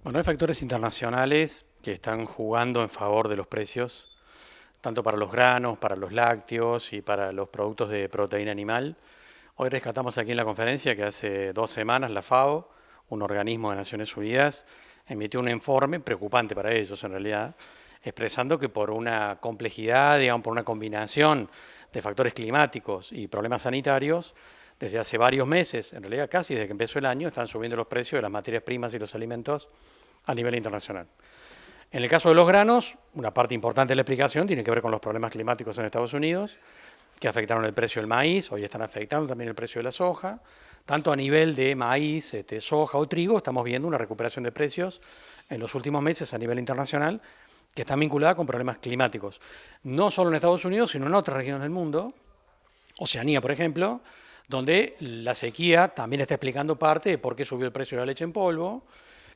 Bueno, hay factores internacionales que están jugando en favor de los precios, tanto para los granos, para los lácteos y para los productos de proteína animal. Hoy rescatamos aquí en la conferencia que hace 2 semanas la FAO, un organismo de Naciones Unidas, emitió un informe preocupante para ellos en realidad, expresando que por una complejidad, digamos, por una combinación de factores climáticos y problemas sanitarios, desde hace varios meses, en realidad casi desde que empezó el año, están subiendo los precios de las materias primas y los alimentos a nivel internacional. En el caso de los granos, una parte importante de la explicación tiene que ver con los problemas climáticos en Estados Unidos, que afectaron el precio del maíz, hoy están afectando también el precio de la soja. Tanto a nivel de maíz, soja o trigo, estamos viendo una recuperación de precios en los últimos meses a nivel internacional que están vinculadas con problemas climáticos. No solo en Estados Unidos, sino en otras regiones del mundo, Oceanía, por ejemplo, donde la sequía también está explicando parte de por qué subió el precio de la leche en polvo,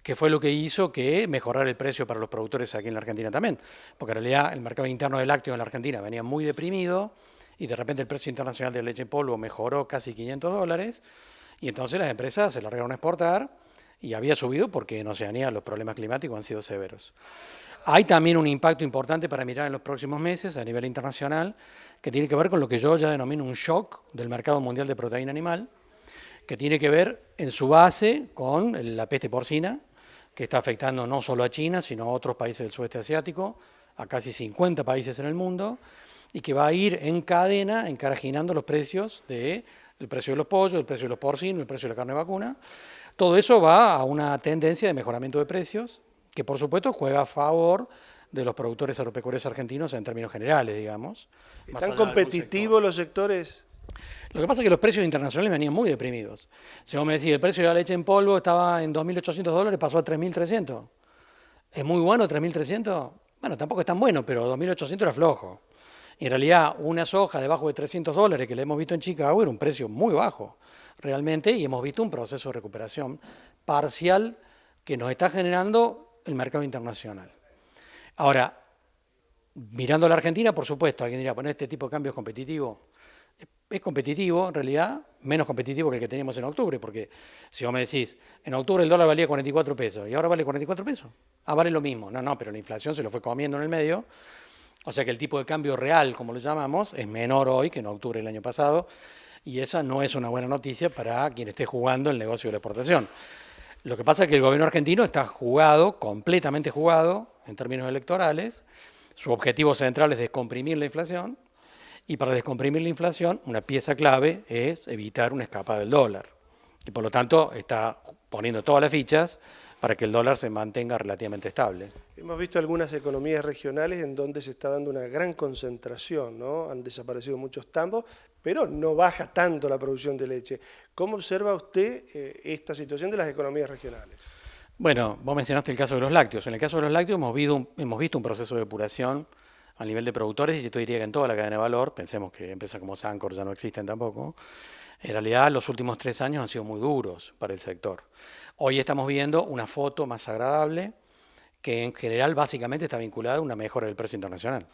que fue lo que hizo que mejorara el precio para los productores aquí en la Argentina también. Porque en realidad el mercado interno de lácteos en la Argentina venía muy deprimido y de repente el precio internacional de la leche en polvo mejoró casi $500 y entonces las empresas se largaron a exportar y había subido porque en Oceanía los problemas climáticos han sido severos. Hay también un impacto importante para mirar en los próximos meses a nivel internacional que tiene que ver con lo que yo ya denomino un shock del mercado mundial de proteína animal, que tiene que ver en su base con la peste porcina, que está afectando no solo a China, sino a otros países del sudeste asiático, a casi 50 países en el mundo, y que va a ir en cadena encarajinando los precios el precio de los pollos, el precio de los porcinos, el precio de la carne vacuna. Todo eso va a una tendencia de mejoramiento de precios, que por supuesto juega a favor de los productores agropecuarios argentinos en términos generales, digamos. ¿Están competitivos los sectores? Lo que pasa es que los precios internacionales venían muy deprimidos. Si vos me decís, el precio de la leche en polvo estaba en $2.800, pasó a 3.300. ¿Es muy bueno 3.300? Bueno, tampoco es tan bueno, pero 2.800 era flojo. Y en realidad, una soja debajo de $300 que le hemos visto en Chicago era un precio muy bajo, realmente, y hemos visto un proceso de recuperación parcial que nos está generando el mercado internacional. Ahora, mirando a la Argentina, por supuesto, alguien dirá, bueno, este tipo de cambio es competitivo. Es competitivo, en realidad, menos competitivo que el que teníamos en octubre, porque si vos me decís, en octubre el dólar valía 44 pesos y ahora vale 44 pesos, vale lo mismo. No, pero la inflación se lo fue comiendo en el medio, o sea que el tipo de cambio real, como lo llamamos, es menor hoy que en octubre del año pasado, y esa no es una buena noticia para quien esté jugando el negocio de la exportación. Lo que pasa es que el gobierno argentino está jugado, completamente jugado, en términos electorales. Su objetivo central es descomprimir la inflación, y para descomprimir la inflación, una pieza clave es evitar una escapada del dólar. Y por lo tanto está poniendo todas las fichas para que el dólar se mantenga relativamente estable. Hemos visto algunas economías regionales en donde se está dando una gran concentración, ¿no? Han desaparecido muchos tambos, pero no baja tanto la producción de leche. ¿Cómo observa usted esta situación de las economías regionales? Bueno, vos mencionaste el caso de los lácteos. En el caso de los lácteos hemos visto un proceso de depuración a nivel de productores, y yo te diría que en toda la cadena de valor, pensemos que empresas como Sancor ya no existen tampoco, en realidad los últimos 3 años han sido muy duros para el sector. Hoy estamos viendo una foto más agradable que en general básicamente está vinculada a una mejora del precio internacional.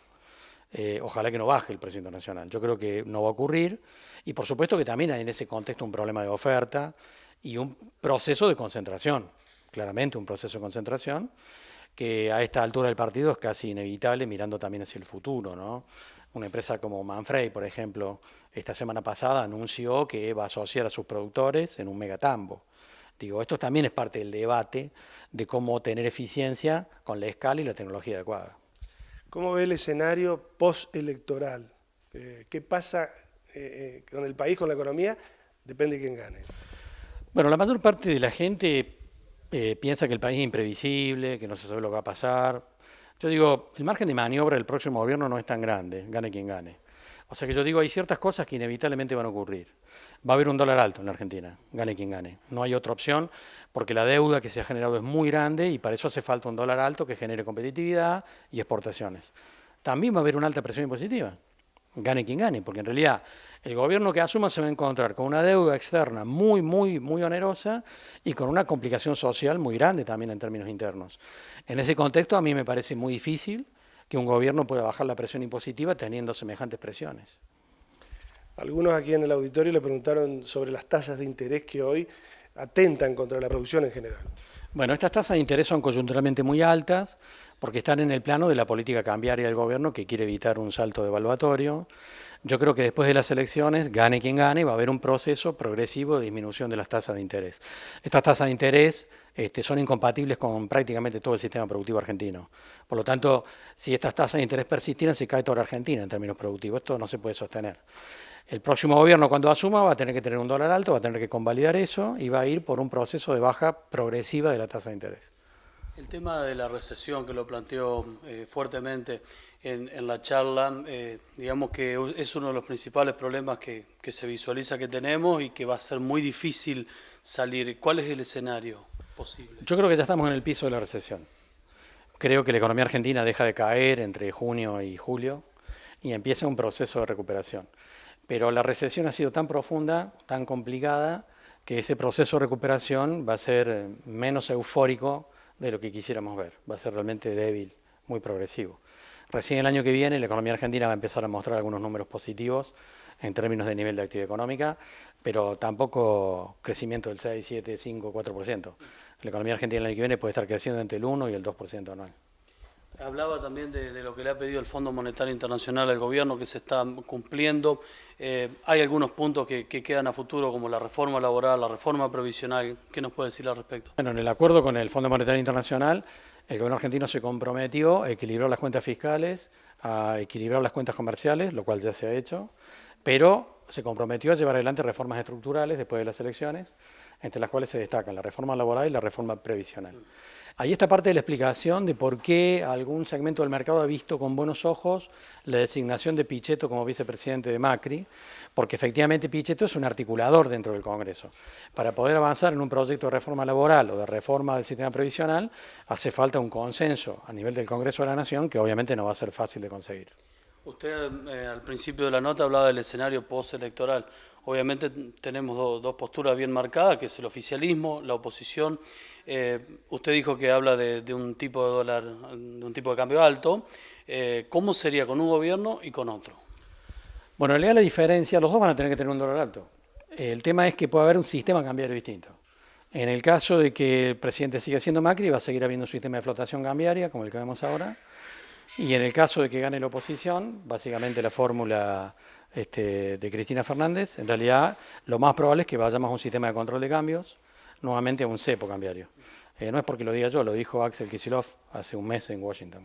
Ojalá que no baje el precio internacional. Yo creo que no va a ocurrir, y por supuesto que también hay en ese contexto un problema de oferta y un proceso de concentración, claramente un proceso de concentración, que a esta altura del partido es casi inevitable mirando también hacia el futuro, ¿no? Una empresa como Manfrey, por ejemplo, esta semana pasada anunció que va a asociar a sus productores en un megatambo. Digo, esto también es parte del debate de cómo tener eficiencia con la escala y la tecnología adecuada. ¿Cómo ve el escenario postelectoral? ¿Qué pasa con el país, con la economía? Depende de quién gane. Bueno, la mayor parte de la gente piensa que el país es imprevisible, que no se sabe lo que va a pasar. Yo digo, el margen de maniobra del próximo gobierno no es tan grande, gane quien gane. O sea que yo digo, hay ciertas cosas que inevitablemente van a ocurrir. Va a haber un dólar alto en la Argentina, gane quien gane. No hay otra opción, porque la deuda que se ha generado es muy grande y para eso hace falta un dólar alto que genere competitividad y exportaciones. También va a haber una alta presión impositiva, gane quien gane, porque en realidad el gobierno que asuma se va a encontrar con una deuda externa muy onerosa y con una complicación social muy grande también en términos internos. En ese contexto a mí me parece muy difícil que un gobierno pueda bajar la presión impositiva teniendo semejantes presiones. Algunos aquí en el auditorio le preguntaron sobre las tasas de interés que hoy atentan contra la producción en general. Bueno, estas tasas de interés son coyunturalmente muy altas porque están en el plano de la política cambiaria del gobierno que quiere evitar un salto devaluatorio. Yo creo que después de las elecciones, gane quien gane, va a haber un proceso progresivo de disminución de las tasas de interés. Estas tasas de interés son incompatibles con prácticamente todo el sistema productivo argentino. Por lo tanto, si estas tasas de interés persistieran, se cae toda la Argentina en términos productivos. Esto no se puede sostener. El próximo gobierno, cuando asuma, va a tener que tener un dólar alto, va a tener que convalidar eso y va a ir por un proceso de baja progresiva de la tasa de interés. El tema de la recesión que lo planteó fuertemente en la charla, digamos que es uno de los principales problemas que se visualiza que tenemos y que va a ser muy difícil salir. ¿Cuál es el escenario posible? Yo creo que ya estamos en el piso de la recesión. Creo que la economía argentina deja de caer entre junio y julio y empieza un proceso de recuperación. Pero la recesión ha sido tan profunda, tan complicada, que ese proceso de recuperación va a ser menos eufórico de lo que quisiéramos ver. Va a ser realmente débil, muy progresivo. Recién el año que viene la economía argentina va a empezar a mostrar algunos números positivos en términos de nivel de actividad económica, pero tampoco crecimiento del 6, 7, 5, 4%. La economía argentina el año que viene puede estar creciendo entre el 1 y el 2% anual. Hablaba también de lo que le ha pedido el Fondo Monetario Internacional al gobierno, que se está cumpliendo. Hay algunos puntos que quedan a futuro, como la reforma laboral, la reforma previsional. ¿Qué nos puede decir al respecto? Bueno, en el acuerdo con el Fondo Monetario Internacional, el gobierno argentino se comprometió a equilibrar las cuentas fiscales, a equilibrar las cuentas comerciales, lo cual ya se ha hecho, pero se comprometió a llevar adelante reformas estructurales después de las elecciones, entre las cuales se destacan la reforma laboral y la reforma previsional. Ahí está parte de la explicación de por qué algún segmento del mercado ha visto con buenos ojos la designación de Pichetto como vicepresidente de Macri, porque efectivamente Pichetto es un articulador dentro del Congreso. Para poder avanzar en un proyecto de reforma laboral o de reforma del sistema previsional, hace falta un consenso a nivel del Congreso de la Nación que obviamente no va a ser fácil de conseguir. Usted al principio de la nota hablaba del escenario postelectoral. Obviamente tenemos dos posturas bien marcadas, que es el oficialismo, la oposición. Usted dijo que habla de un tipo de dólar, de un tipo de cambio alto. ¿Cómo sería con un gobierno y con otro? Bueno, en realidad la diferencia, los dos van a tener que tener un dólar alto. El tema es que puede haber un sistema cambiario distinto. En el caso de que el presidente siga siendo Macri, va a seguir habiendo un sistema de flotación cambiaria, como el que vemos ahora. Y en el caso de que gane la oposición, básicamente la fórmula de Cristina Fernández, en realidad lo más probable es que vayamos a un sistema de control de cambios, nuevamente a un cepo cambiario. No es porque lo diga yo, lo dijo Axel Kicillof hace un mes en Washington.